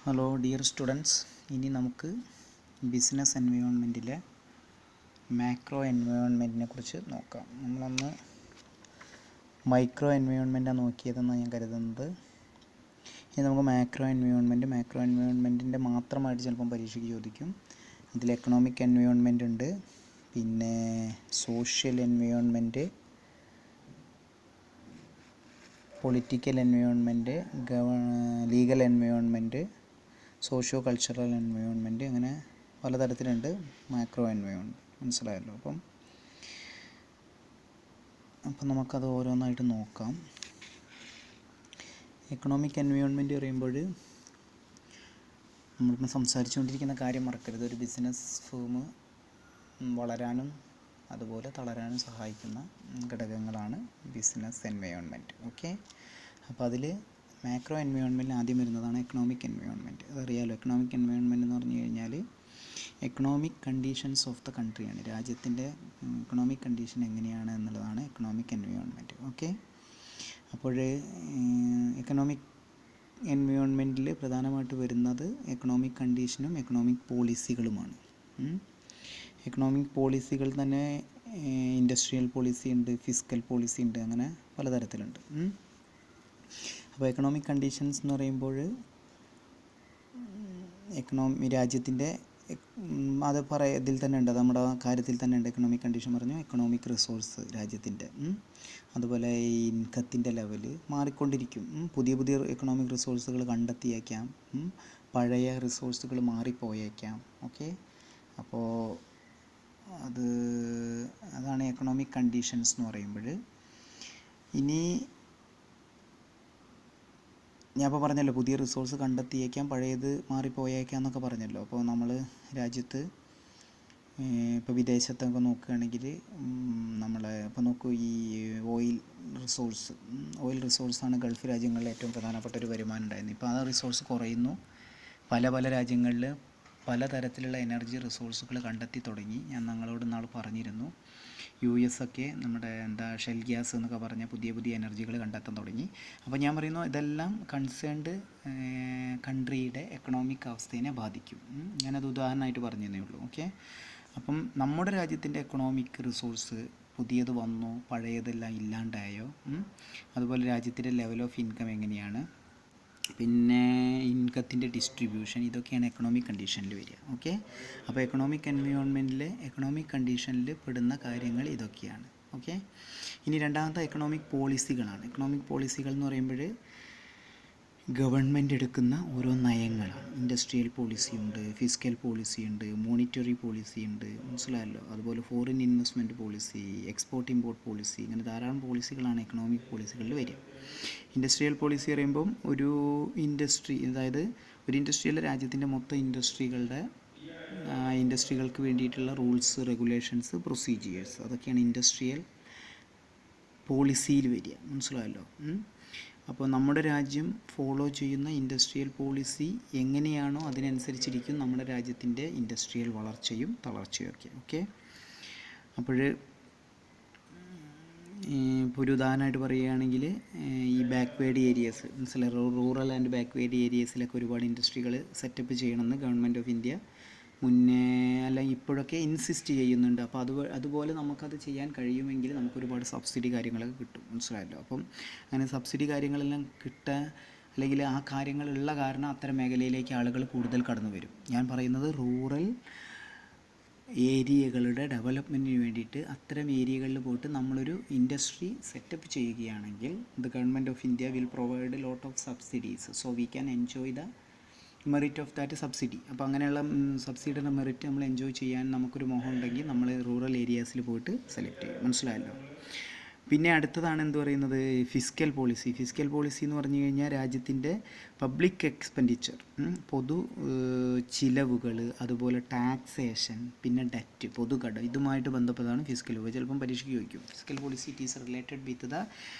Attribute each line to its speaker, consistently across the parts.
Speaker 1: Hello dear students, ഇനി നമുക്ക് business എൻവയോൺമെൻറ്റിലെ macro എൻവയോൺമെൻറ്റിനെ കുറിച്ച് നോക്കാം. നമ്മളൊന്ന് മൈക്രോ എൻവയോൺമെൻറ്റാണ് നോക്കിയതെന്ന് ഞാൻ കരുതുന്നത്. ഇനി നമുക്ക് മാക്രോ എൻവയോൺമെൻറ്റിൻ്റെ മാത്രമായിട്ട് ചിലപ്പം പരീക്ഷയ്ക്ക് ചോദിക്കും. അതിൽ എക്കണോമിക് എൻവയോൺമെൻറ്റ് ഉണ്ട്, പിന്നെ social environment, political environment, legal environment, socio cultural environment, അങ്ങനെ പലതരത്തിലുണ്ട് മാക്രോ എൻവയോൺമെൻറ്റ്. മനസ്സിലായല്ലോ? അപ്പം നമുക്കത് ഓരോന്നായിട്ട് നോക്കാം. എക്കണോമിക് എൻവയോൺമെൻറ്റ് പറയുമ്പോൾ നമ്മളിപ്പോൾ സംസാരിച്ചുകൊണ്ടിരിക്കുന്ന കാര്യം മറക്കരുത്. ഒരു ബിസിനസ് ഫേം വളരാനും അതുപോലെ തളരാനും സഹായിക്കുന്ന ഘടകങ്ങളാണ് ബിസിനസ് എൻവയോൺമെൻറ്റ്. ഓക്കെ, അപ്പോൾ അതിൽ മാക്രോ എൻവയോൺമെൻറ്റിൽ ആദ്യം വരുന്നതാണ് എക്കണോമിക് എൻവയോൺമെൻറ്റ്. അതറിയാമല്ലോ, എക്കണോമിക് എൻവയോൺമെൻറ്റ് എന്ന് പറഞ്ഞു കഴിഞ്ഞാൽ എക്കണോമിക് കണ്ടീഷൻസ് ഓഫ് ദ കൺട്രിയാണ്. രാജ്യത്തിൻ്റെ എക്കണോമിക് കണ്ടീഷൻ എങ്ങനെയാണ് എന്നുള്ളതാണ് എക്കണോമിക് എൻവയോൺമെൻറ്റ്. ഓക്കെ, അപ്പോൾ എക്കണോമിക് എൻവയോൺമെൻറ്റിൽ പ്രധാനമായിട്ട് വരുന്നത് എക്കണോമിക് കണ്ടീഷനും എക്കണോമിക് പോളിസികളുമാണ്. എക്കണോമിക് പോളിസികൾ തന്നെ ഇൻഡസ്ട്രിയൽ പോളിസി ഉണ്ട്, ഫിസ്ക്കൽ പോളിസി ഉണ്ട്, അങ്ങനെ പലതരത്തിലുണ്ട്. അപ്പോൾ എക്കണോമിക് കണ്ടീഷൻസ് എന്ന് പറയുമ്പോൾ രാജ്യത്തിൻ്റെ അത് ഇതിൽ തന്നെ ഉണ്ട്, നമ്മുടെ കാര്യത്തിൽ തന്നെ ഉണ്ട്. എക്കണോമിക് കണ്ടീഷൻ പറഞ്ഞു, എക്കണോമിക് റിസോഴ്സ് രാജ്യത്തിൻ്റെ, അതുപോലെ ഈ ഇൻകത്തിൻ്റെ ലെവല് മാറിക്കൊണ്ടിരിക്കും. പുതിയ പുതിയ എക്കണോമിക് റിസോഴ്സുകൾ കണ്ടെത്തിയേക്കാം, പഴയ റിസോഴ്സുകൾ മാറിപ്പോയേക്കാം. ഓക്കെ, അപ്പോൾ അതാണ് എക്കണോമിക് കണ്ടീഷൻസ് എന്ന് പറയുമ്പോൾ. ഇനി ഞാൻ ഇപ്പോൾ പറഞ്ഞല്ലോ, പുതിയ റിസോഴ്സ് കണ്ടെത്തിയേക്കാം, പഴയത് മാറിപ്പോയേക്കാം എന്നൊക്കെ പറഞ്ഞല്ലോ. അപ്പോൾ നമ്മൾ രാജ്യത്ത് ഇപ്പോൾ വിദേശത്തൊക്കെ നോക്കുകയാണെങ്കിൽ ഇപ്പോൾ നോക്കൂ, ഈ ഓയിൽ റിസോഴ്സാണ് ഗൾഫ് രാജ്യങ്ങളിലെ ഏറ്റവും പ്രധാനപ്പെട്ട ഒരു വരുമാനം ഉണ്ടായിരുന്നു. ഇപ്പോൾ ആ റിസോഴ്സ് കുറയുന്നു. പല രാജ്യങ്ങളിൽ പലതരത്തിലുള്ള എനർജി റിസോഴ്സുകൾ കണ്ടെത്തി തുടങ്ങി. ഞാൻ നിങ്ങളോട് ഇന്നാൾ പറഞ്ഞിരുന്നു, US ഒക്കെ നമ്മുടെ ഷെൽ ഗ്യാസ് എന്നൊക്കെ പറഞ്ഞ പുതിയ എനർജികൾ കണ്ടെത്താൻ തുടങ്ങി. അപ്പോൾ ഞാൻ പറയുന്നു, ഇതെല്ലാം കൺസേൺഡ് കൺട്രിയുടെ എക്കണോമിക് അവസ്ഥയെ ബാധിക്കും. ഞാനത് ഉദാഹരണമായിട്ട് പറഞ്ഞതേ ഉള്ളൂ. ഓക്കെ, അപ്പം നമ്മുടെ രാജ്യത്തിൻ്റെ എക്കണോമിക് റിസോഴ്സ് പുതിയത് വന്നോ പഴയതെല്ലാം ഇല്ലാണ്ടായോ, അതുപോലെ രാജ്യത്തിൻ്റെ ലെവൽ ഓഫ് ഇൻകം എങ്ങനെയാണ്, പിന്നെ ഇൻകത്തിൻ്റെ ഡിസ്ട്രിബ്യൂഷൻ, ഇതൊക്കെയാണ് എക്കണോമിക് കണ്ടീഷനിൽ വരിക. ഓക്കെ, അപ്പോൾ എക്കണോമിക് എൻവയോൺമെൻറ്റിൽ എക്കണോമിക് കണ്ടീഷനിൽ പെടുന്ന കാര്യങ്ങൾ ഇതൊക്കെയാണ്. ഓക്കെ, ഇനി രണ്ടാമത്തെ എക്കണോമിക് പോളിസികളാണ്. എക്കണോമിക് പോളിസികൾ എന്ന് പറയുമ്പോൾ ഗവൺമെൻറ് എടുക്കുന്ന ഓരോ നയങ്ങളാണ്. ഇൻഡസ്ട്രിയൽ പോളിസി ഉണ്ട്, ഫിസ്ക്കൽ പോളിസി ഉണ്ട്, മോണിറ്ററി പോളിസി ഉണ്ട്. മനസ്സിലായല്ലോ? അതുപോലെ foreign investment policy, export import policy, ഇങ്ങനെ ധാരാളം പോളിസികളാണ് എക്കണോമിക് പോളിസികളിൽ വരിക. ഇൻഡസ്ട്രിയൽ പോളിസി പറയുമ്പം ഒരു ഇൻഡസ്ട്രിയിലെ രാജ്യത്തിൻ്റെ മൊത്തം ഇൻഡസ്ട്രികൾക്ക് വേണ്ടിയിട്ടുള്ള റൂൾസ്, റെഗുലേഷൻസ്, പ്രൊസീജിയേഴ്സ്, അതൊക്കെയാണ് ഇൻഡസ്ട്രിയൽ പോളിസിയിൽ വരിക. മനസ്സിലായല്ലോ? അപ്പോൾ നമ്മുടെ രാജ്യം ഫോളോ ചെയ്യുന്ന ഇൻഡസ്ട്രിയൽ പോളിസി എങ്ങനെയാണോ അതിനനുസരിച്ചിരിക്കും നമ്മുടെ രാജ്യത്തിൻ്റെ ഇൻഡസ്ട്രിയൽ വളർച്ചയും തളർച്ചയും ഒക്കെ. ഓക്കെ, അപ്പോൾ ഇപ്പോൾ ഒരു ഉദാഹരണമായിട്ട് പറയുകയാണെങ്കിൽ ഈ ബാക്ക്വേർഡ് ഏരിയസ്, മനസ്സിലായി, റൂറൽ ആൻഡ് ബാക്ക്വേർഡ് ഏരിയസിലൊക്കെ ഒരുപാട് ഇൻഡസ്ട്രികൾ സെറ്റപ്പ് ചെയ്യണമെന്ന് ഗവൺമെൻറ് ഓഫ് ഇന്ത്യ മുന്നേ ഇപ്പോഴൊക്കെ ഇൻസിസ്റ്റ് ചെയ്യുന്നുണ്ട്. അപ്പോൾ അതുപോലെ നമുക്കത് ചെയ്യാൻ കഴിയുമെങ്കിൽ നമുക്കൊരുപാട് സബ്സിഡി കാര്യങ്ങളൊക്കെ കിട്ടും. മനസ്സിലായല്ലോ? അപ്പം അങ്ങനെ സബ്സിഡി കാര്യങ്ങളെല്ലാം അല്ലെങ്കിൽ ആ കാര്യങ്ങളുള്ള കാരണം അത്തരം മേഖലയിലേക്ക് ആളുകൾ കൂടുതൽ കടന്നു വരും. ഞാൻ പറയുന്നത് റൂറൽ ഏരിയകളുടെ ഡെവലപ്മെൻറ്റിന് വേണ്ടിയിട്ട് അത്തരം ഏരിയകളിൽ പോയിട്ട് നമ്മളൊരു ഇൻഡസ്ട്രി സെറ്റപ്പ് ചെയ്യുകയാണെങ്കിൽ the government of India will provide lot of subsidies, so we can enjoy the merit of that subsidy. അപ്പോൾ അങ്ങനെയുള്ള സബ്സിഡിയുടെ മെറിറ്റ് നമ്മൾ എൻജോയ് ചെയ്യാൻ നമുക്കൊരു മോഹം ഉണ്ടെങ്കിൽ നമ്മൾ റൂറൽ ഏരിയാസിൽ പോയിട്ട് സെലക്ട് ചെയ്യും. മനസ്സിലായല്ലോ? പിന്നെ അടുത്തതാണ് എന്ത് പറയുന്നത്, ഫിസ്ക്കൽ പോളിസി. ഫിസ്ക്കൽ പോളിസി എന്ന് പറഞ്ഞു കഴിഞ്ഞാൽ രാജ്യത്തിൻ്റെ പബ്ലിക് എക്സ്പെൻഡിച്ചർ, പൊതു ചിലവുകൾ, അതുപോലെ ടാക്സേഷൻ, പിന്നെ ഡെറ്റ്, പൊതുകടം, ഇതുമായിട്ട് ബന്ധപ്പെട്ടതാണ് ഫിസ്ക്കൽ പോളിസി. ചിലപ്പം പരീക്ഷയ്ക്ക് ചോദിക്കും, fiscal policy it is related with the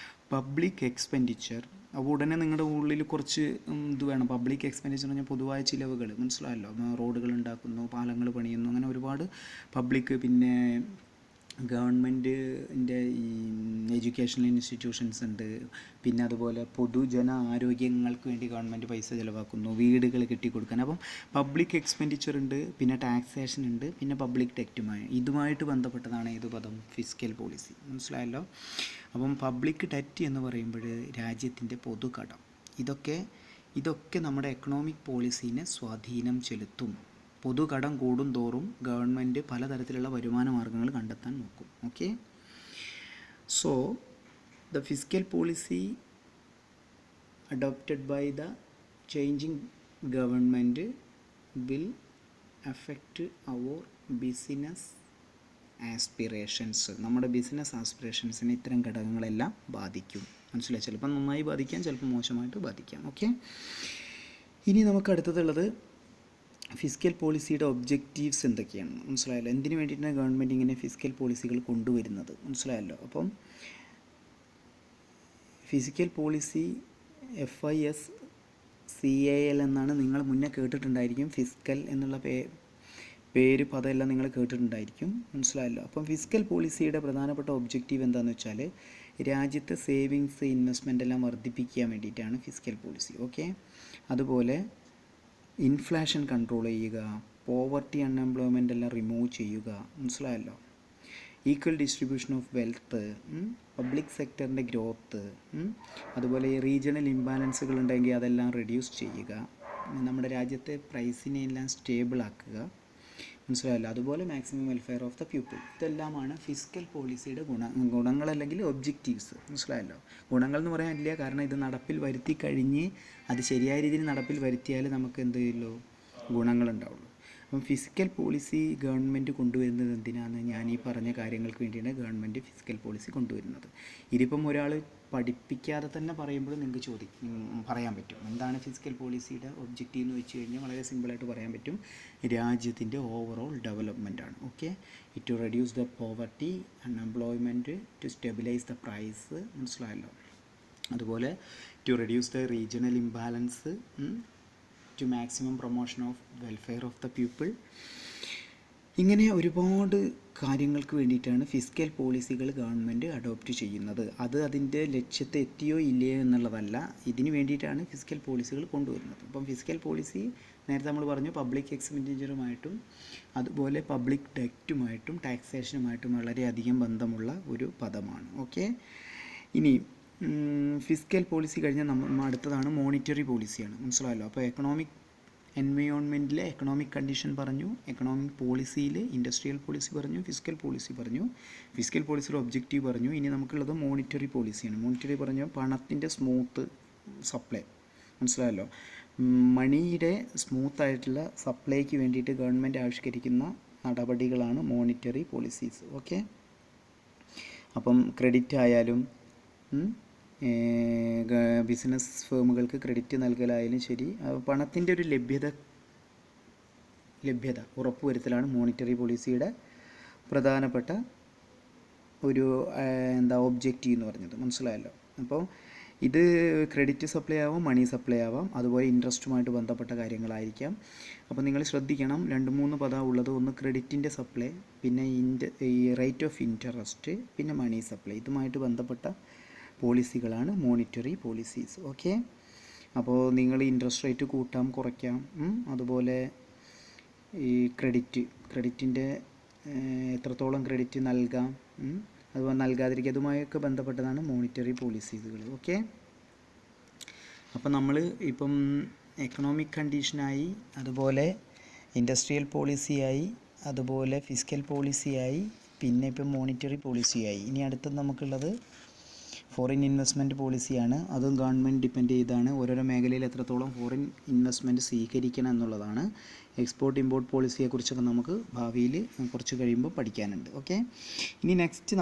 Speaker 1: public expenditure. അപ്പോൾ ഉടനെ നിങ്ങളുടെ ഉള്ളിൽ കുറച്ച് ഇത് വേണം. പബ്ലിക് എക്സ്പെൻഡിച്ചർ എന്ന് പറഞ്ഞാൽ പൊതുവായ ചിലവുകൾ. മനസ്സിലായല്ലോ? റോഡുകൾ ഉണ്ടാക്കുന്നു, പാലങ്ങൾ പണിയുന്നു, അങ്ങനെ ഒരുപാട് പബ്ലിക്, പിന്നെ ഗവൺമെൻറ്റിൻ്റെ ഈ എഡ്യൂക്കേഷണൽ ഇൻസ്റ്റിറ്റ്യൂഷൻസ് ഉണ്ട്, പിന്നെ അതുപോലെ പൊതുജന ആരോഗ്യങ്ങൾക്ക് വേണ്ടി ഗവൺമെൻറ് പൈസ ചിലവാക്കുന്നു, വീടുകൾ കെട്ടിക്കൊടുക്കാൻ. അപ്പം പബ്ലിക് എക്സ്പെൻഡിച്ചർ ഉണ്ട്, പിന്നെ ടാക്സേഷൻ ഉണ്ട്, പിന്നെ പബ്ലിക് ഡെറ്റുമായി ഇതുമായിട്ട് ബന്ധപ്പെട്ടതാണ് ഏത് പദം? Fiscal policy. മനസ്സിലായല്ലോ? അപ്പം പബ്ലിക് ഡെറ്റ് എന്ന് പറയുമ്പോൾ രാജ്യത്തിൻ്റെ പൊതുകടം, ഇതൊക്കെ നമ്മുടെ എക്കണോമിക് പോളിസീനെ സ്വാധീനം ചെലുത്തും. പൊതുകടം കൂടും തോറും ഗവൺമെൻറ് പലതരത്തിലുള്ള വരുമാന മാർഗ്ഗങ്ങൾ കണ്ടെത്താൻ നോക്കും. Okay, so the fiscal policy adopted by the changing government will affect our business aspirations. നമ്മുടെ ബിസിനസ് ആസ്പിറേഷൻസിനെ ഇത്തരം ഘടകങ്ങളെല്ലാം ബാധിക്കും. മനസ്സിലായി? ചിലപ്പോൾ നന്നായി ബാധിക്കാം, ചിലപ്പോൾ മോശമായിട്ട് ബാധിക്കാം. ഓക്കെ, ഇനി നമുക്ക് അടുത്തതുള്ളത് ഫിസ്ക്കൽ പോളിസിയുടെ ഒബ്ജക്റ്റീവ്സ് എന്തൊക്കെയാണ്. മനസ്സിലായല്ലോ? എന്തിനു വേണ്ടിയിട്ടാണ് ഗവൺമെൻറ് ഇങ്ങനെ ഫിസ്ക്കൽ പോളിസികൾ കൊണ്ടുവരുന്നത്? മനസ്സിലായല്ലോ? അപ്പം ഫിസ്ക്കൽ പോളിസി FISCAL എന്നാണ് നിങ്ങൾ മുന്നേ കേട്ടിട്ടുണ്ടായിരിക്കും. ഫിസ്ക്കൽ എന്നുള്ള പേര് പദമെല്ലാം നിങ്ങൾ കേട്ടിട്ടുണ്ടായിരിക്കും. മനസ്സിലായല്ലോ? അപ്പം ഫിസ്ക്കൽ പോളിസിയുടെ പ്രധാനപ്പെട്ട ഒബ്ജക്റ്റീവ് എന്താണെന്ന് വെച്ചാൽ രാജ്യത്തെ സേവിങ്സ്, ഇൻവെസ്റ്റ്മെൻ്റ് എല്ലാം വർദ്ധിപ്പിക്കാൻ വേണ്ടിയിട്ടാണ് ഫിസ്ക്കൽ പോളിസി. ഓക്കെ, അതുപോലെ ഇൻഫ്ലേഷൻ കൺട്രോൾ ചെയ്യുക, പോവർട്ടി, അൺഎംപ്ലോയ്മെൻ്റ് എല്ലാം റിമൂവ് ചെയ്യുക. മനസ്സിലായല്ലോ? Equal distribution of wealth, public സെക്ടറിൻ്റെ ഗ്രോത്ത്, അതുപോലെ ഈ റീജിയണൽ ഇംബാലൻസുകൾ ഉണ്ടെങ്കിൽ അതെല്ലാം റെഡ്യൂസ് ചെയ്യുക, നമ്മുടെ രാജ്യത്തെ പ്രൈസിനെ എല്ലാം സ്റ്റേബിൾ ആക്കുക. മനസ്സിലായല്ലോ? അതുപോലെ maximum welfare of the people. ഇതെല്ലാമാണ് ഫിസ്ക്കൽ പോളിസിയുടെ ഗുണങ്ങൾ അല്ലെങ്കിൽ ഒബ്ജക്റ്റീവ്സ്. മനസ്സിലായല്ലോ? ഗുണങ്ങൾ എന്ന് പറയാനില്ല, കാരണം ഇത് നടപ്പിൽ വരുത്തി കഴിഞ്ഞ് അത് ശരിയായ രീതിയിൽ നടപ്പിൽ വരുത്തിയാൽ നമുക്ക് എന്ത് ചെയ്യുള്ളൂ? ഗുണങ്ങളുണ്ടാവുള്ളൂ. അപ്പം ഫിസ്ക്കൽ പോളിസി ഗവൺമെൻറ് കൊണ്ടുവരുന്നത് എന്തിനാണ്? ഞാൻ ഈ പറഞ്ഞ കാര്യങ്ങൾക്ക് വേണ്ടിയാണ് ഗവൺമെൻറ് ഫിസ്ക്കൽ പോളിസി കൊണ്ടുവരുന്നത്. ഇതിപ്പം ഒരാൾ പഠിപ്പിക്കാതെ തന്നെ പറയുമ്പോൾ നിങ്ങൾക്ക് പറയാൻ പറ്റും എന്താണ് ഫിസ്ക്കൽ പോളിസിയുടെ ഒബ്ജക്റ്റീവ് എന്ന് വെച്ച് കഴിഞ്ഞാൽ വളരെ സിമ്പിളായിട്ട് പറയാൻ പറ്റും. രാജ്യത്തിൻ്റെ ഓവറോൾ ഡെവലപ്മെൻ്റ് ആണ്. Okay, to reduce the poverty, unemployment, to stabilise the price. മനസ്സിലായല്ലോ? അതുപോലെ to reduce the regional imbalance, to maximum promotion of welfare of the people. ഇങ്ങനെ ഒരുപാട് കാര്യങ്ങൾക്ക് വേണ്ടിയിട്ടാണ് ഫിസ്ക്കൽ പോളിസികൾ ഗവൺമെൻറ് അഡോപ്റ്റ് ചെയ്യുന്നത്. അത് അതിൻ്റെ ലക്ഷ്യത്തെ എത്തിയോ ഇല്ലയോ എന്നുള്ളതല്ല, ഇതിന് വേണ്ടിയിട്ടാണ് ഫിസ്ക്കൽ പോളിസികൾ കൊണ്ടുവരുന്നത്. അപ്പം ഫിസ്ക്കൽ പോളിസി നേരത്തെ നമ്മൾ പറഞ്ഞു പബ്ലിക് എക്സ്പെൻഡിച്ചറുമായിട്ടും അതുപോലെ പബ്ലിക് ഡെറ്റുമായിട്ടും ടാക്സേഷനുമായിട്ടും വളരെയധികം ബന്ധമുള്ള ഒരു പദമാണ്. ഓക്കെ, ഇനി ഫിസ്ക്കൽ പോളിസി കഴിഞ്ഞാൽ നമ്മൾ അടുത്തതാണ് മോണിറ്ററി പോളിസിയാണ്. മനസ്സിലായല്ലോ? അപ്പോൾ എക്കണോമിക് എൻവയോൺമെൻറ്റിലെ എക്കണോമിക് കണ്ടീഷൻ പറഞ്ഞു, എക്കണോമിക് പോളിസിയിൽ ഇൻഡസ്ട്രിയൽ പോളിസി പറഞ്ഞു, ഫിസ്ക്കൽ പോളിസി പറഞ്ഞു, ഫിസ്ക്കൽ പോളിസിയുടെ ഒബ്ജക്റ്റീവ് പറഞ്ഞു. ഇനി നമുക്കുള്ളത് മോണിറ്ററി പോളിസിയാണ്. മോണിറ്ററി പറഞ്ഞു പണത്തിൻ്റെ സ്മൂത്ത് സപ്ലൈ. മനസ്സിലായല്ലോ? മണിയുടെ സ്മൂത്തായിട്ടുള്ള സപ്ലൈക്ക് വേണ്ടിയിട്ട് ഗവൺമെൻറ് ആവിഷ്കരിക്കുന്ന നടപടികളാണ് മോണിറ്ററി പോളിസീസ്. ഓക്കെ, അപ്പം ക്രെഡിറ്റ് ആയാലും ബിസിനസ് ഫേമുകൾക്ക് ക്രെഡിറ്റ് നൽകലായാലും ശരി, പണത്തിൻ്റെ ഒരു ലഭ്യത ഉറപ്പുവരുത്തലാണ് മോണിറ്ററി പോളിസിയുടെ പ്രധാനപ്പെട്ട ഒരു ഒബ്ജക്റ്റീവ് എന്ന് പറഞ്ഞത്. മനസ്സിലായല്ലോ? അപ്പോൾ ഇത് ക്രെഡിറ്റ് സപ്ലൈ ആവാം, മണി സപ്ലൈ ആവാം, അതുപോലെ ഇൻട്രസ്റ്റുമായിട്ട് ബന്ധപ്പെട്ട കാര്യങ്ങളായിരിക്കാം. അപ്പോൾ നിങ്ങൾ ശ്രദ്ധിക്കണം, 2-3 പദം ഉള്ളത്. ഒന്ന് ക്രെഡിറ്റിൻ്റെ സപ്ലൈ, പിന്നെ ഈ റേറ്റ് ഓഫ് ഇൻട്രസ്റ്റ്, പിന്നെ മണി സപ്ലൈ. ഇതുമായിട്ട് ബന്ധപ്പെട്ട പോളിസികളാണ് മോണിറ്ററി പോളിസീസ്. ഓക്കെ, അപ്പോൾ നിങ്ങൾ ഇൻട്രസ്റ്റ് റേറ്റ് കൂട്ടാം, കുറയ്ക്കാം, അതുപോലെ ഈ ക്രെഡിറ്റിൻ്റെ എത്രത്തോളം ക്രെഡിറ്റ് നൽകാം, അതുപോലെ നൽകാതിരിക്കുക, അതുമായൊക്കെ ബന്ധപ്പെട്ടതാണ് മോണിറ്ററി പോളിസീസുകൾ. ഓക്കെ, അപ്പോൾ നമ്മൾ ഇപ്പം എക്കണോമിക് കണ്ടീഷനായി, അതുപോലെ ഇൻഡസ്ട്രിയൽ പോളിസിയായി, അതുപോലെ ഫിസ്ക്കൽ പോളിസിയായി, പിന്നെ ഇപ്പം മോണിറ്ററി പോളിസിയായി. ഇനി അടുത്തത് നമുക്കുള്ളത് ഫോറിൻ ഇൻവെസ്റ്റ്മെൻറ്റ് പോളിസിയാണ്. അതും ഗവൺമെൻറ് ഡിപ്പെൻഡ് ചെയ്താണ് ഓരോരോ മേഖലയിൽ എത്രത്തോളം ഫോറിൻ ഇൻവെസ്റ്റ്മെൻറ്റ് സ്വീകരിക്കണം എന്നുള്ളതാണ്. എക്സ്പോർട്ട് ഇമ്പോർട്ട് പോളിസിയെക്കുറിച്ചൊക്കെ നമുക്ക് ഭാവിയിൽ കുറച്ച് കഴിയുമ്പോൾ പഠിക്കാനുണ്ട്. ഓക്കെ, ഇനി നെക്സ്റ്റ്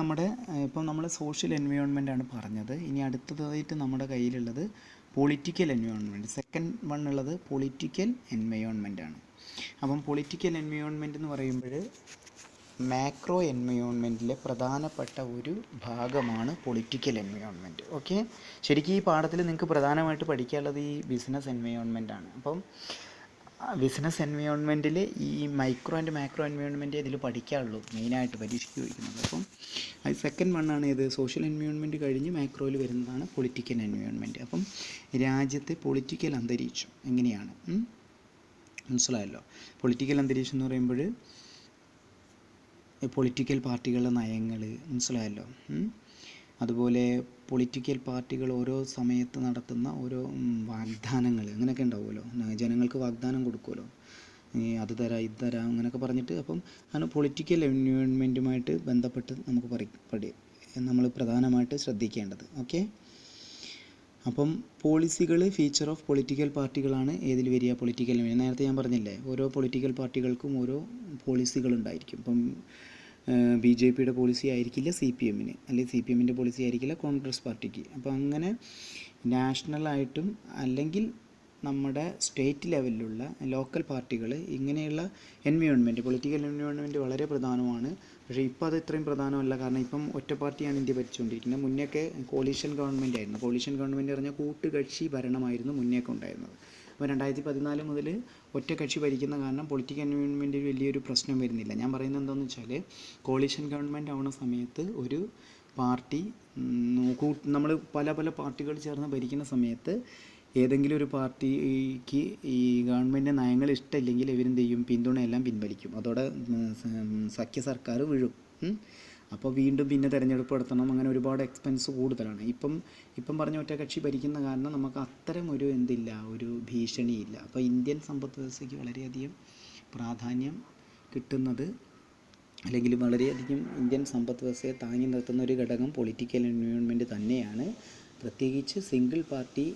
Speaker 1: ഇപ്പം നമ്മൾ സോഷ്യൽ എൻവയോൺമെൻ്റ് ആണ് പറഞ്ഞത്. ഇനി അടുത്തതായിട്ട് നമ്മുടെ കയ്യിലുള്ളത് പൊളിറ്റിക്കൽ എൻവയോൺമെൻറ്റ്. സെക്കൻഡ് വൺ ഉള്ളത് പൊളിറ്റിക്കൽ എൻവയോൺമെൻ്റ് ആണ്. അപ്പം പൊളിറ്റിക്കൽ എൻവയോൺമെൻറ്റ് എന്ന് പറയുമ്പോൾ മാക്രോ എൻവയോൺമെൻറ്റിലെ പ്രധാനപ്പെട്ട ഒരു ഭാഗമാണ് പൊളിറ്റിക്കൽ എൻവയോൺമെൻറ്റ്. ഓക്കെ, ശരിക്കും ഈ പാഠത്തിൽ നിങ്ങൾക്ക് പ്രധാനമായിട്ട് പഠിക്കാനുള്ളത് ഈ ബിസിനസ് എൻവയോൺമെൻ്റ് ആണ്. അപ്പം ബിസിനസ് എൻവയോൺമെൻറ്റിൽ ഈ മൈക്രോ ആൻഡ് മാക്രോ എൻവയോൺമെൻറ്റ് ഇതിൽ പഠിക്കാനുള്ളൂ, മെയിനായിട്ട് പരീക്ഷയ്ക്ക് ചോദിക്കുന്നത്. അപ്പം അത് സെക്കൻഡ് വണ്ണാണ് ഇത്. സോഷ്യൽ എൻവയോൺമെൻറ്റ് കഴിഞ്ഞ് മാക്രോയിൽ വരുന്നതാണ് പൊളിറ്റിക്കൽ എൻവയോൺമെൻറ്റ്. അപ്പം രാജ്യത്തെ പൊളിറ്റിക്കൽ അന്തരീക്ഷം എങ്ങനെയാണ്, മനസ്സിലായല്ലോ. പൊളിറ്റിക്കൽ അന്തരീക്ഷം എന്ന് പറയുമ്പോൾ പൊളിറ്റിക്കൽ പാർട്ടികളുടെ നയങ്ങൾ, മനസ്സിലായല്ലോ. അതുപോലെ പൊളിറ്റിക്കൽ പാർട്ടികൾ ഓരോ സമയത്ത് നടത്തുന്ന ഓരോ വാഗ്ദാനങ്ങൾ അങ്ങനെയൊക്കെ ഉണ്ടാവുമല്ലോ, ജനങ്ങൾക്ക് വാഗ്ദാനം കൊടുക്കുമല്ലോ, അത് തരാം ഇത് തരാം അങ്ങനെയൊക്കെ പറഞ്ഞിട്ട്. അപ്പം അങ്ങനെ പൊളിറ്റിക്കൽ എൻവയോൺമെൻറ്റുമായിട്ട് ബന്ധപ്പെട്ട് നമുക്ക് നമ്മൾ പ്രധാനമായിട്ട് ശ്രദ്ധിക്കേണ്ടത്. ഓക്കെ. അപ്പം പോളിസികൾ ഫീച്ചർ ഓഫ് പൊളിറ്റിക്കൽ പാർട്ടികളാണ് ഏതിൽ വരിക, പൊളിറ്റിക്കൽ. നേരത്തെ ഞാൻ പറഞ്ഞില്ലേ, ഓരോ പൊളിറ്റിക്കൽ പാർട്ടികൾക്കും ഓരോ പോളിസികളുണ്ടായിരിക്കും. ഇപ്പം BJPയുടെ പോളിസി ആയിരിക്കില്ല CPM, അല്ലെങ്കിൽ CPMൻ്റെ പോളിസി ആയിരിക്കില്ല കോൺഗ്രസ് പാർട്ടിക്ക്. അപ്പോൾ അങ്ങനെ നാഷണലായിട്ടും അല്ലെങ്കിൽ നമ്മുടെ സ്റ്റേറ്റ് ലെവലിലുള്ള ലോക്കൽ പാർട്ടികൾ ഇങ്ങനെയുള്ള എൻവയോൺമെൻറ്റ്, പൊളിറ്റിക്കൽ എൻവയോൺമെൻറ്റ് വളരെ പ്രധാനമാണ്. പക്ഷേ ഇപ്പോൾ അത് ഇത്രയും പ്രധാനമല്ല, കാരണം ഇപ്പം ഒറ്റ പാർട്ടിയാണ് ഇന്ത്യ ഭരിച്ചുകൊണ്ടിരിക്കുന്നത്. മുന്നേയൊക്കെ കോalition ഗവൺമെൻറ് ആയിരുന്നു. കോalition ഗവൺമെൻറ് പറഞ്ഞാൽ കൂട്ടുകക്ഷി ഭരണമായിരുന്നു മുന്നേയൊക്കെ ഉണ്ടായിരുന്നത്. അപ്പോൾ 2014 മുതൽ ഒറ്റ കക്ഷി ഭരിക്കുന്ന കാരണം പൊളിറ്റിക്കൽ എൻവയോൺമെൻറ്റിൽ വലിയൊരു പ്രശ്നം വരുന്നില്ല. ഞാൻ പറയുന്നത് എന്താണെന്ന് വെച്ചാൽ, കോalition ഗവൺമെൻറ് ആവുന്ന സമയത്ത് ഒരു പാർട്ടി നമ്മൾ പല പല പാർട്ടികൾ ചേർന്ന് ഭരിക്കുന്ന സമയത്ത് ഏതെങ്കിലും ഒരു പാർട്ടിക്ക് ഈ ഗവൺമെൻറ് നയങ്ങൾ ഇഷ്ടമില്ലെങ്കിൽ ഇവരെന്ത് ചെയ്യും, പിന്തുണയെല്ലാം പിൻവലിക്കും. അതോടെ സഖ്യ സർക്കാർ വീഴും. അപ്പോൾ വീണ്ടും പിന്നെ തിരഞ്ഞെടുപ്പ് നടത്തണം, അങ്ങനെ ഒരുപാട് എക്സ്പെൻസ് കൂടുതലാണ്. ഇപ്പം പറഞ്ഞ ഒറ്റ കക്ഷി ഭരിക്കുന്ന കാരണം നമുക്ക് അത്തരം ഒരു ഒരു ഭീഷണിയില്ല. അപ്പോൾ ഇന്ത്യൻ സമ്പദ് വ്യവസ്ഥയ്ക്ക് വളരെയധികം പ്രാധാന്യം കിട്ടുന്നത്, അല്ലെങ്കിൽ വളരെയധികം ഇന്ത്യൻ സമ്പദ് വ്യവസ്ഥയെ താങ്ങി നിർത്തുന്ന ഒരു ഘടകം പൊളിറ്റിക്കൽ എൻവയോൺമെൻറ്റ് തന്നെയാണ്. പ്രത്യേകിച്ച് സിംഗിൾ പാർട്ടി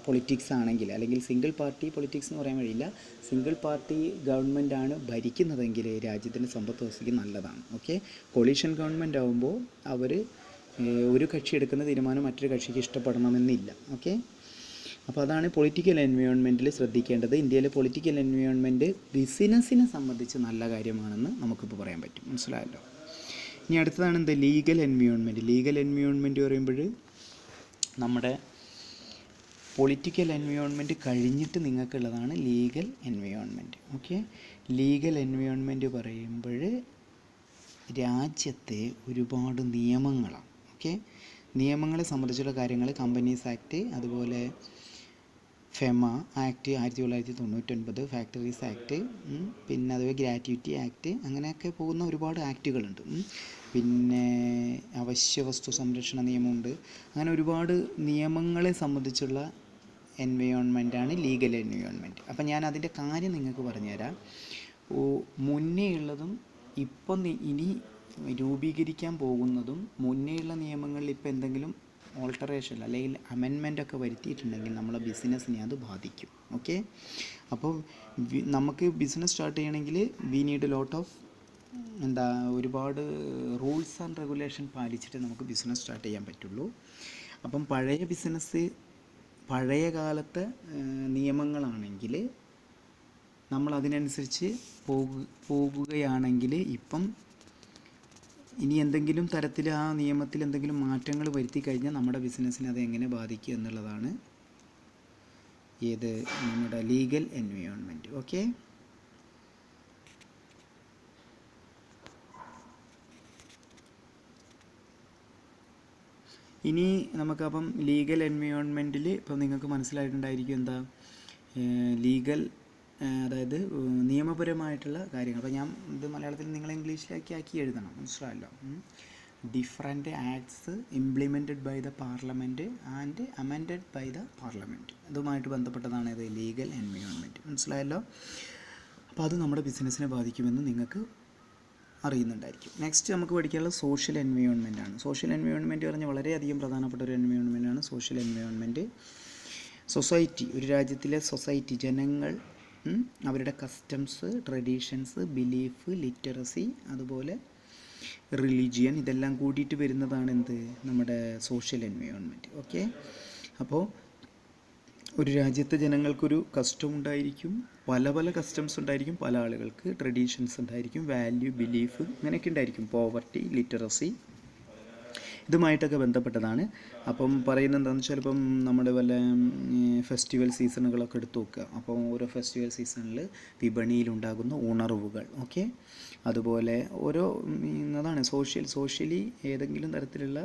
Speaker 1: പൊളിറ്റിക്സ് ആണെങ്കിൽ, അല്ലെങ്കിൽ സിംഗിൾ പാർട്ടി പൊളിറ്റിക്സ് എന്ന് പറയാൻ കഴിയില്ല, സിംഗിൾ പാർട്ടി ഗവൺമെൻറ്റാണ് ഭരിക്കുന്നതെങ്കിൽ രാജ്യത്തിൻ്റെ സമ്പദ് വ്യവസ്ഥയ്ക്ക് നല്ലതാണ്. ഓക്കെ. കോalition ഗവൺമെൻറ് ആകുമ്പോൾ അവർ ഒരു കക്ഷി എടുക്കുന്ന തീരുമാനം മറ്റൊരു കക്ഷിക്ക് ഇഷ്ടപ്പെടണമെന്നില്ല. ഓക്കെ. അപ്പോൾ അതാണ് പൊളിറ്റിക്കൽ എൻവയോൺമെൻറ്റിൽ ശ്രദ്ധിക്കേണ്ടത്. ഇന്ത്യയിലെ പൊളിറ്റിക്കൽ എൻവയോൺമെൻറ്റ് ബിസിനസ്സിനെ സംബന്ധിച്ച് നല്ല കാര്യമാണെന്ന് നമുക്കിപ്പോൾ പറയാൻ പറ്റും, മനസ്സിലായല്ലോ. ഇനി അടുത്തതാണ് എന്ത്, ലീഗൽ എൻവയോൺമെൻറ്റ്. ലീഗൽ എൻവയോൺമെൻറ്റ് പറയുമ്പോൾ നമ്മുടെ പൊളിറ്റിക്കൽ എൻവയോൺമെൻറ്റ് കഴിഞ്ഞിട്ട് നിങ്ങൾക്കുള്ളതാണ് legal environment. Okay. Legal environment പറയുമ്പോൾ രാജ്യത്തെ ഒരുപാട് നിയമങ്ങളാണ്. ഓക്കെ. നിയമങ്ങളെ സംബന്ധിച്ചുള്ള കാര്യങ്ങൾ കമ്പനീസ് ആക്ട്, അതുപോലെ ഫെമ ആക്ട് 1999, ഫാക്ടറീസ് ആക്ട്, പിന്നെ അതുപോലെ ഗ്രാറ്റുവിറ്റി ആക്ട്, അങ്ങനെയൊക്കെ പോകുന്ന ഒരുപാട് ആക്റ്റുകളുണ്ട്. പിന്നെ അവശ്യ വസ്തു സംരക്ഷണ നിയമമുണ്ട്. അങ്ങനെ ഒരുപാട് നിയമങ്ങളെ സംബന്ധിച്ചുള്ള എൻവയോൺമെൻറ്റാണ് ലീഗൽ എൻവയോൺമെൻറ്റ്. അപ്പം ഞാൻ അതിൻ്റെ കാര്യം നിങ്ങൾക്ക് പറഞ്ഞുതരാം. മുന്നേ ഉള്ളതും ഇപ്പം ഇനി രൂപീകരിക്കാൻ പോകുന്നതും മുന്നേയുള്ള നിയമങ്ങളിൽ ഇപ്പോൾ എന്തെങ്കിലും ഓൾട്ടറേഷൻ അല്ലെങ്കിൽ അമെൻമെൻ്റ് ഒക്കെ വരുത്തിയിട്ടുണ്ടെങ്കിൽ നമ്മളെ ബിസിനസ്സിനെ അത് ബാധിക്കും. ഓക്കെ. അപ്പോൾ നമുക്ക് ബിസിനസ് സ്റ്റാർട്ട് ചെയ്യണമെങ്കിൽ വി നീഡ് ലോട്ട് ഓഫ് ഒരുപാട് റൂൾസ് ആൻഡ് റെഗുലേഷൻ പാലിച്ചിട്ട് നമുക്ക് ബിസിനസ് സ്റ്റാർട്ട് ചെയ്യാൻ പറ്റുള്ളൂ. അപ്പം പഴയ കാലത്തെ നിയമങ്ങളാണെങ്കിൽ നമ്മൾ അതിനനുസരിച്ച് പോകുകയാണെങ്കിൽ ഇപ്പം ഇനി എന്തെങ്കിലും തരത്തിൽ ആ നിയമത്തിൽ എന്തെങ്കിലും മാറ്റങ്ങൾ വരുത്തി കഴിഞ്ഞാൽ നമ്മുടെ ബിസിനസ്സിനെ അത് എങ്ങനെ ബാധിക്കും എന്നുള്ളതാണ് നമ്മുടെ ലീഗൽ എൻവയോൺമെൻറ്റ്. ഓക്കെ. ഇനി നമുക്കപ്പം ലീഗൽ എൻവയോൺമെൻറ്റിൽ ഇപ്പോൾ നിങ്ങൾക്ക് മനസ്സിലായിട്ടുണ്ടായിരിക്കും എന്താ ലീഗൽ, അതായത് നിയമപരമായിട്ടുള്ള കാര്യങ്ങൾ. അപ്പോൾ ഞാൻ ഇത് മലയാളത്തിൽ നിങ്ങൾ ഇംഗ്ലീഷിലാക്കി എഴുതണം, മനസ്സിലായല്ലോ. Different acts implemented by the parliament and amended by the parliament, അതുമായിട്ട് ബന്ധപ്പെട്ടതാണ് ഇത് ലീഗൽ എൻവയോൺമെൻറ്റ്, മനസ്സിലായല്ലോ. അപ്പോൾ അത് നമ്മുടെ ബിസിനസ്സിനെ ബാധിക്കുമെന്ന് നിങ്ങൾക്ക് അറിയുന്നുണ്ടായിരിക്കും. നെക്സ്റ്റ് നമുക്ക് പഠിക്കാനുള്ള സോഷ്യൽ എൻവയോൺമെൻ്റ് ആണ്. സോഷ്യൽ എൻവയോൺമെൻറ്റ് പറഞ്ഞാൽ വളരെയധികം പ്രധാനപ്പെട്ട ഒരു എൻവയോൺമെൻറ്റാണ് സോഷ്യൽ എൻവയോൺമെൻറ്റ്. സൊസൈറ്റി, ഒരു രാജ്യത്തിലെ സൊസൈറ്റി, ജനങ്ങൾ, അവരുടെ കസ്റ്റംസ്, ട്രഡീഷൻസ്, ബിലീഫ്, ലിറ്ററസി, അതുപോലെ റിലീജിയൻ, ഇതെല്ലാം കൂടിയിട്ട് വരുന്നതാണ് നമ്മുടെ സോഷ്യൽ എൻവയോൺമെൻറ്റ്. ഓക്കെ. അപ്പോൾ ഒരു രാജ്യത്തെ ജനങ്ങൾക്കൊരു കസ്റ്റം ഉണ്ടായിരിക്കും, പല കസ്റ്റംസ് ഉണ്ടായിരിക്കും, പല ആളുകൾക്ക് ട്രഡീഷൻസ് ഉണ്ടായിരിക്കും, വാല്യൂ, ബിലീഫ്, അങ്ങനെയൊക്കെ ഉണ്ടായിരിക്കും, പോവർട്ടി, ലിറ്ററസി, ഇതുമായിട്ടൊക്കെ ബന്ധപ്പെട്ടതാണ്. അപ്പം പറയുന്നത് എന്താണെന്ന് വെച്ചാൽ ഇപ്പം നമ്മുടെ വല്ല ഫെസ്റ്റിവൽ സീസണുകളൊക്കെ എടുത്ത് നോക്കുക. അപ്പം ഓരോ ഫെസ്റ്റിവൽ സീസണിൽ വിപണിയിലുണ്ടാകുന്ന ഉണർവുകൾ, ഓക്കെ, അതുപോലെ ഓരോ അതാണ് സോഷ്യലി ഏതെങ്കിലും തരത്തിലുള്ള,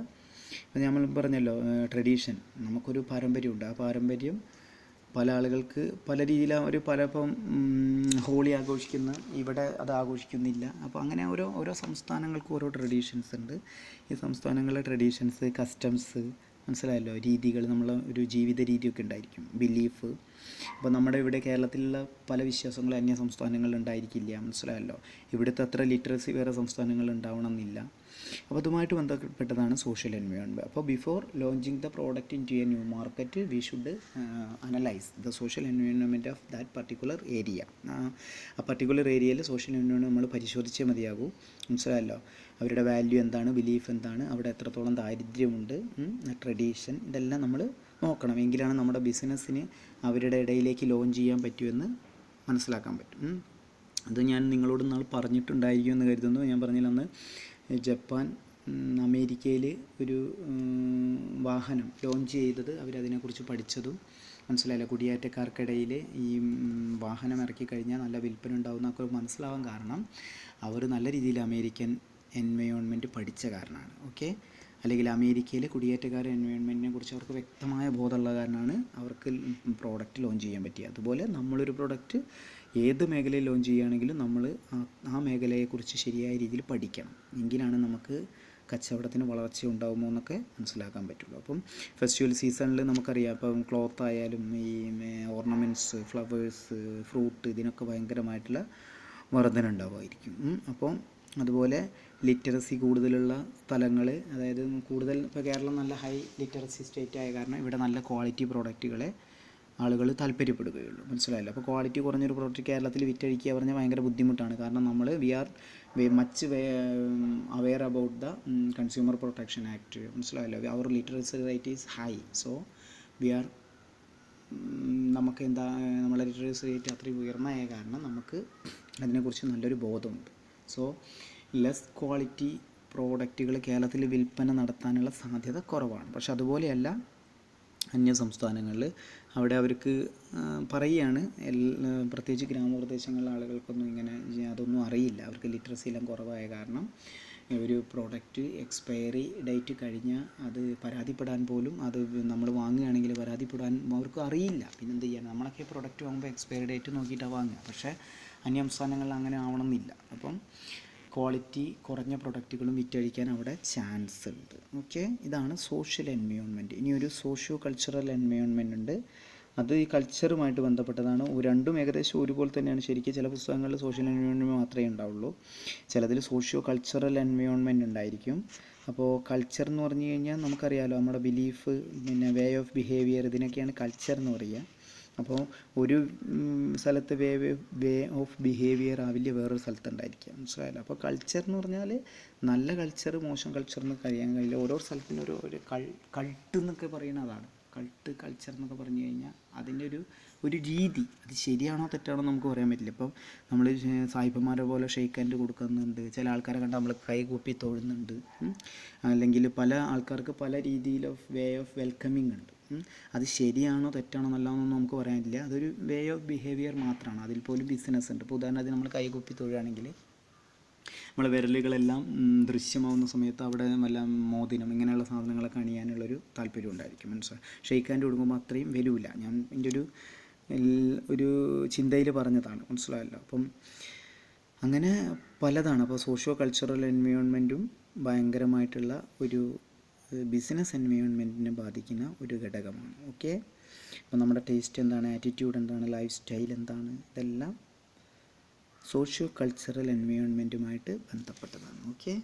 Speaker 1: നമ്മൾ പറഞ്ഞല്ലോ ട്രഡീഷൻ, നമുക്കൊരു പാരമ്പര്യമുണ്ട്. ആ പാരമ്പര്യം പല ആളുകൾക്ക് പല രീതിയിൽ പലപ്പം ഹോളി ആഘോഷിക്കുന്ന ഇവിടെ അത് ആഘോഷിക്കുന്നില്ല. അപ്പോൾ അങ്ങനെ ഓരോ സംസ്ഥാനങ്ങൾക്കും ഓരോ ട്രഡീഷൻസ് ഉണ്ട്. ഈ സംസ്ഥാനങ്ങളിലെ ട്രഡീഷൻസ്, കസ്റ്റംസ്, മനസ്സിലായല്ലോ, രീതികൾ, നമ്മളെ ഒരു ജീവിത രീതിയൊക്കെ ഉണ്ടായിരിക്കും, ബിലീഫ്. അപ്പോൾ നമ്മുടെ ഇവിടെ കേരളത്തിലുള്ള പല വിശ്വാസങ്ങളും അന്യ സംസ്ഥാനങ്ങളിൽ ഉണ്ടായിരിക്കില്ല, മനസ്സിലായല്ലോ. ഇവിടുത്തെ അത്ര ലിറ്ററസി വേറെ സംസ്ഥാനങ്ങളിൽ ഉണ്ടാവണം എന്നില്ല. അപ്പോൾ അതുമായിട്ട് ബന്ധപ്പെട്ടതാണ് സോഷ്യൽ എൻവയോൺമെൻറ്റ്. അപ്പോൾ before launching the product into a new market we should analyse the social environment of that particular area. ആ പർട്ടിക്കുലർ ഏരിയയിൽ സോഷ്യൽ എൻവയോൺമെൻറ്റ് നമ്മൾ പരിശോധിച്ചേ മതിയാകൂ, മനസ്സിലായല്ലോ. അവരുടെ വാല്യൂ എന്താണ്, ബിലീഫ് എന്താണ്, അവിടെ എത്രത്തോളം ദാരിദ്ര്യമുണ്ട്, ട്രഡീഷൻ, ഇതെല്ലാം നമ്മൾ നോക്കണം. എങ്കിലാണ് നമ്മുടെ ബിസിനസ്സിന് അവരുടെ ഇടയിലേക്ക് ലോഞ്ച് ചെയ്യാൻ പറ്റുമെന്ന് മനസ്സിലാക്കാൻ പറ്റും. അത് ഞാൻ നിങ്ങളോട് നാൾ പറഞ്ഞിട്ടുണ്ടായിരിക്കും എന്ന് കരുതുന്നു. ഞാൻ പറഞ്ഞില്ല, അന്ന് ജപ്പാൻ അമേരിക്കയിൽ ഒരു വാഹനം ലോഞ്ച് ചെയ്തത് അവരതിനെക്കുറിച്ച് പഠിച്ചതും മനസ്സിലായില്ല. കുടിയേറ്റക്കാർക്കിടയിൽ ഈ വാഹനം ഇറക്കി കഴിഞ്ഞാൽ നല്ല വിൽപ്പന ഉണ്ടാകുന്നതൊക്കെ മനസ്സിലാവാൻ കാരണം അവർ നല്ല രീതിയിൽ അമേരിക്കൻ എൻവയോൺമെൻറ്റ് പഠിച്ച കാരണമാണ്, ഓക്കെ. അല്ലെങ്കിൽ അമേരിക്കയിലെ കുടിയേറ്റക്കാരുടെ എൻവയോൺമെൻറ്റിനെ കുറിച്ച് അവർക്ക് വ്യക്തമായ ബോധമുള്ള കാരണമാണ് അവർക്ക് പ്രോഡക്റ്റ് ലോഞ്ച് ചെയ്യാൻ പറ്റിയത്. അതുപോലെ നമ്മളൊരു പ്രോഡക്റ്റ് ഏത് മേഖലയിൽ ലോഞ്ച് ചെയ്യുകയാണെങ്കിലും നമ്മൾ ആ മേഖലയെക്കുറിച്ച് ശരിയായ രീതിയിൽ പഠിക്കണം. എങ്കിലാണ് നമുക്ക് കച്ചവടത്തിന് വളർച്ച ഉണ്ടാകുമോ എന്നൊക്കെ മനസ്സിലാക്കാൻ പറ്റുള്ളൂ. അപ്പം ഫെസ്റ്റിവൽ സീസണിൽ നമുക്കറിയാം, ഇപ്പം ക്ലോത്ത് ആയാലും ഈ ഓർണമെൻറ്റ്സ്, ഫ്ലവേഴ്സ്, ഫ്രൂട്ട്, ഇതിനൊക്കെ ഭയങ്കരമായിട്ടുള്ള വർധന ഉണ്ടാവുമായിരിക്കും. അപ്പം അതുപോലെ ലിറ്ററസി കൂടുതലുള്ള സ്ഥലങ്ങൾ, അതായത് കൂടുതൽ, ഇപ്പോൾ കേരളം നല്ല ഹൈ ലിറ്ററസി സ്റ്റേറ്റ് ആയ കാരണം ഇവിടെ നല്ല ക്വാളിറ്റി പ്രോഡക്റ്റുകളെ ആളുകൾ താല്പര്യപ്പെടുകയുള്ളൂ, മനസ്സിലായല്ലോ. അപ്പോൾ ക്വാളിറ്റി കുറഞ്ഞൊരു പ്രോഡക്റ്റ് കേരളത്തിൽ വിറ്റഴിക്കുക പറഞ്ഞാൽ ഭയങ്കര ബുദ്ധിമുട്ടാണ്. കാരണം നമ്മൾ we are much aware about the consumer protection act, മനസ്സിലായല്ലോ. അവർ literacy rate is high, so we are നമുക്ക് എന്താ, നമ്മളെ ലിറ്ററസി റേറ്റ് അത്രയും ഉയർന്നതായ കാരണം നമുക്ക് അതിനെക്കുറിച്ച് നല്ലൊരു ബോധമുണ്ട്. സോ ലെസ് ക്വാളിറ്റി പ്രോഡക്റ്റുകൾ കേരളത്തിൽ വിൽപ്പന നടത്താനുള്ള സാധ്യത കുറവാണ്. പക്ഷെ അതുപോലെയല്ല അന്യ സംസ്ഥാനങ്ങളിൽ. അവിടെ അവർക്ക് പറയുകയാണ്, പ്രത്യേകിച്ച് ഗ്രാമപ്രദേശങ്ങളിലെ ആളുകൾക്കൊന്നും ഇങ്ങനെ അതൊന്നും അറിയില്ല. അവർക്ക് ലിറ്ററസി എല്ലാം കുറവായ കാരണം ഒരു പ്രോഡക്റ്റ് എക്സ്പയറി ഡേറ്റ് കഴിഞ്ഞാൽ അത് പരാതിപ്പെടാൻ പോലും, അത് നമ്മൾ വാങ്ങുകയാണെങ്കിൽ പരാതിപ്പെടാൻ അവർക്ക് അറിയില്ല. പിന്നെ എന്ത് ചെയ്യാൻ, നമ്മളൊക്കെ പ്രോഡക്റ്റ് വാങ്ങുമ്പോൾ എക്സ്പയറി ഡേറ്റ് നോക്കിയിട്ടാണ് വാങ്ങുക. പക്ഷേ അന്യസംസ്ഥാനങ്ങളിൽ അങ്ങനെ ആവണമെന്നില്ല. അപ്പം ക്വാളിറ്റി കുറഞ്ഞ പ്രൊഡക്റ്റുകളും വിറ്റഴിക്കാൻ അവിടെ ചാൻസ് ഉണ്ട്, ഓക്കെ. ഇതാണ് സോഷ്യൽ എൻവയോൺമെൻറ്റ്. ഇനി ഒരു സോഷ്യോ കൾച്ചറൽ എൻവയോൺമെൻറ്റ് ഉണ്ട്. അത് ഈ കൾച്ചറുമായിട്ട് ബന്ധപ്പെട്ടതാണ്. രണ്ടും ഏകദേശം ഒരുപോലെ തന്നെയാണ്. ശരിക്കും ചില പുസ്തകങ്ങളിൽ സോഷ്യൽ എൻവയോൺമെൻറ്റ് മാത്രമേ ഉണ്ടാവുള്ളൂ, ചിലതിൽ സോഷ്യോ കൾച്ചറൽ എൻവയോൺമെൻറ്റ് ഉണ്ടായിരിക്കും. അപ്പോൾ കൾച്ചർ എന്ന് പറഞ്ഞു കഴിഞ്ഞാൽ നമുക്കറിയാമല്ലോ, നമ്മുടെ ബിലീഫ്, പിന്നെ വേ ഓഫ് ബിഹേവിയർ, ഇതിനൊക്കെയാണ് കൾച്ചർ എന്ന് പറയുക. അപ്പോൾ ഒരു സ്ഥലത്ത് വേ ഓഫ് ബിഹേവിയർ ആവില്ല വേറൊരു സ്ഥലത്തുണ്ടായിരിക്കുക, മനസ്സിലായല്ലോ. അപ്പോൾ കൾച്ചർ എന്ന് പറഞ്ഞാൽ നല്ല കൾച്ചർ, മോശം കൾച്ചർ എന്നൊക്കെ അറിയാൻ കഴിയില്ല. ഓരോ സ്ഥലത്തിനും ഒരു കൾട്ട് എന്നൊക്കെ പറയുന്നത് അതാണ്. കൾച്ചർ എന്നൊക്കെ പറഞ്ഞു കഴിഞ്ഞാൽ അതിൻ്റെ ഒരു രീതി, അത് ശരിയാണോ തെറ്റാണോ നമുക്ക് പറയാൻ പറ്റില്ല. ഇപ്പം നമ്മൾ സായിപ്പന്മാരെ പോലെ ഷെയ്ക്ക് ഹാൻഡ് കൊടുക്കുന്നുണ്ട്, ചില ആൾക്കാരെ കണ്ടാൽ നമ്മൾ കൈ കൂപ്പി തൊഴുന്നുണ്ട്, അല്ലെങ്കിൽ പല ആൾക്കാർക്ക് പല രീതിയിൽ വേ ഓഫ് വെൽക്കമിങ് ഉണ്ട്. അത് ശരിയാണോ തെറ്റാണോ നല്ലതാണെന്നൊന്നും നമുക്ക് പറയാനില്ല. അതൊരു വേ ഓഫ് ബിഹേവിയർ മാത്രമാണ്. അതിൽ പോലും ബിസിനസ് ഉണ്ട്. ഇപ്പോൾ ഉദാഹരണത്തിന് നമ്മൾ കൈ കൂപ്പി തൊഴുകയാണെങ്കിൽ നമ്മളെ വിരലുകളെല്ലാം ദൃശ്യമാവുന്ന സമയത്ത് അവിടെ വല്ല മോതിരം ഇങ്ങനെയുള്ള സാധനങ്ങളൊക്കെ അണിയാനുള്ളൊരു താല്പര്യം ഉണ്ടായിരിക്കും, മനസ്സിലായി. ഷെയ്ക്ക് ഹാൻഡ് കൊടുക്കുമ്പോൾ അത്രയും വരില്ല. ഞാൻ എൻ്റെ ഒരു ചിന്തയിൽ പറഞ്ഞതാണ്, മനസ്സിലായല്ലോ. അപ്പം അങ്ങനെ പലതാണ്. അപ്പോൾ സോഷ്യോ കൾച്ചറൽ എൻവയോൺമെൻറ്റും ഭയങ്കരമായിട്ടുള്ള ഒരു ബിസിനസ് എൻവയോൺമെൻറ്റിനെ ബാധിക്കുന്ന ഒരു ഘടകമാണ്, ഓക്കെ. അപ്പോൾ നമ്മുടെ ടേസ്റ്റ് എന്താണ്, ആറ്റിറ്റ്യൂഡ് എന്താണ്, ലൈഫ് സ്റ്റൈൽ എന്താണ്, ഇതെല്ലാം സോഷ്യോ കൾച്ചറൽ എൻവയോൺമെൻറ്റുമായിട്ട് ബന്ധപ്പെട്ടതാണ്, ഓക്കെ.